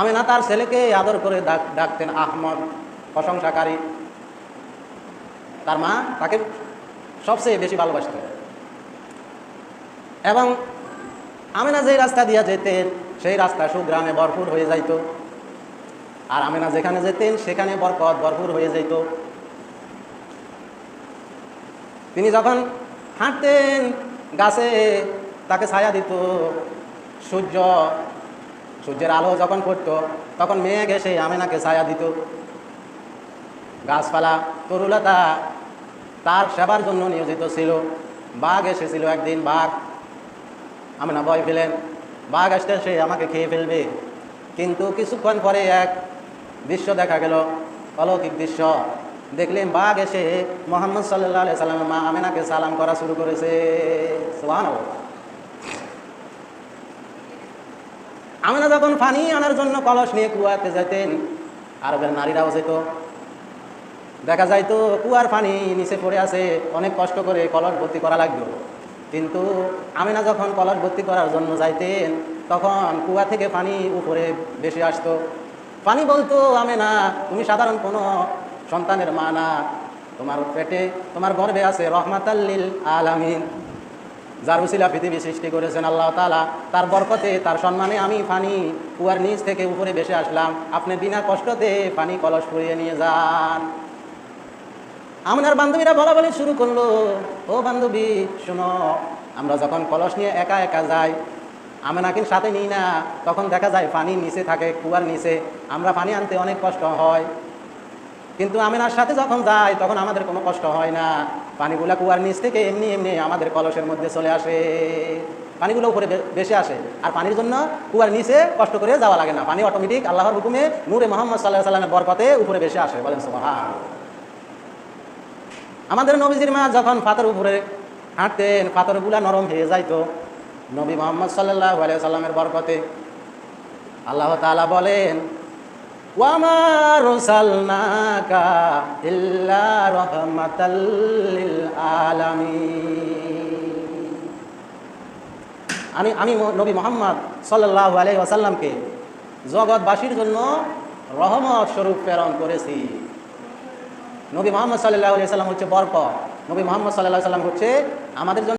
আমেনা তার ছেলেকে আদর করে ডাকতেন আহমদ, প্রশংসাকারী। তার মা তাকে সবচেয়ে বেশি ভালোবাসতেন। এবং আমেনা যেই রাস্তা দিয়া যেতেন সেই রাস্তা সুগ্রামে ভরপুর হয়ে যাইত, আর আমেনা যেখানে যেতেন সেখানে বরকত ভরপুর হয়ে যাইত। তিনি যখন হাঁটতেন গাছে তাকে ছায়া দিত, সূর্যের আলো যখন পড়তো তখন মেঘ এসে আমেনাকে ছায়া দিত। গাছপালা তরুলতা তার সেবার জন্য নিয়োজিত ছিল। বাঘ এসেছিল একদিন, বাঘ, আমেনা ভয় পেলেন, বাঘ আসতে সে আমাকে খেয়ে ফেলবে। কিন্তু কিছুক্ষণ পরে এক দৃশ্য দেখা গেল, অলৌকিক দৃশ্য। দেখলেন বাঘ এসে মুহাম্মদ সাল্লাল্লাহু আলাইহি সাল্লামের মা আমেনাকে সালাম করা শুরু করেছে। সুবহানাল্লাহ। আমেনা যখন পানি আনার জন্য কলস নিয়ে কুয়াতে যেতেন, আরবের নারীরাও যেত, দেখা যাইতো কুয়ার পানি নিচে পড়ে আছে, অনেক কষ্ট করে কলস ভর্তি করা লাগতো। কিন্তু আমেনা যখন কলস ভর্তি করার জন্য যাইতেন তখন কুয়া থেকে পানি উপরে বেশি আসতো। পানি বলতো, আমেনা তুমি সাধারণ কোনো সন্তানের মা না, তোমার পেটে তোমার গর্ভে আছে রহমাতাল লিল আলামিন, যার উসিলা পৃথিবী সৃষ্টি করেছেন আল্লাহ তাআলা। তার বরকতে, তার সম্মানে আমি পানি কুয়ার নিচ থেকে উপরে ভেসে আসলাম, আপনি বিনা কষ্টতে পানি কলস পুড়িয়ে নিয়ে যান। আমেনার বান্ধবীরা বলা বলি শুরু করলো, ও বান্ধবী শোনো, আমরা যখন কলস নিয়ে একা একা যাই, আমেনাকে সাথে নিই না, তখন দেখা যায় পানি নিচে থাকে, কুয়ার নিচে, আমরা পানি আনতে অনেক কষ্ট হয়। কিন্তু আমেনার সাথে যখন যাই তখন আমাদের কোনো কষ্ট হয় না, পানিগুলো কুয়ার নিচ থেকে এমনি এমনি আমাদের কলসের মধ্যে চলে আসে, পানিগুলো উপরে বেশি আসে। আর পানির জন্য কুয়ার নিচে কষ্ট করে যাওয়া লাগে না, পানি অটোমেটিক আল্লাহর হুকুমে নূরে মুহাম্মদ সাল্লাল্লাহু আলাইহি সাল্লামের বরকতে উপরে বেশি আসে। বলেন সুবহান। আমাদের নবীজির মা যখন পাথর উপরে হাঁটতেন পাথরগুলা নরম হয়ে যাইতো নবী মুহাম্মদ সাল্লাল্লাহু আলাইহি সাল্লামের বরকতে। আল্লাহ তাআলা বলেন, ওয়া মা আরসালনাকা ইল্লা রাহমাতাল লিল আলামিন। আমি নবী মুহাম্মদ সাল্লাল্লাহু আলাইহি ওয়াসাল্লামকে জগৎবাসীর জন্য রহমত স্বরূপ প্রেরণ করেছি। নবী মুহাম্মদ সাল্লাল্লাহু আলাইহি ওয়াসাল্লাম হচ্ছে বরকত, নবী মুহাম্মদ সাল্লাল্লাহু আলাইহি ওয়াসাল্লাম হচ্ছে আমাদের জন্য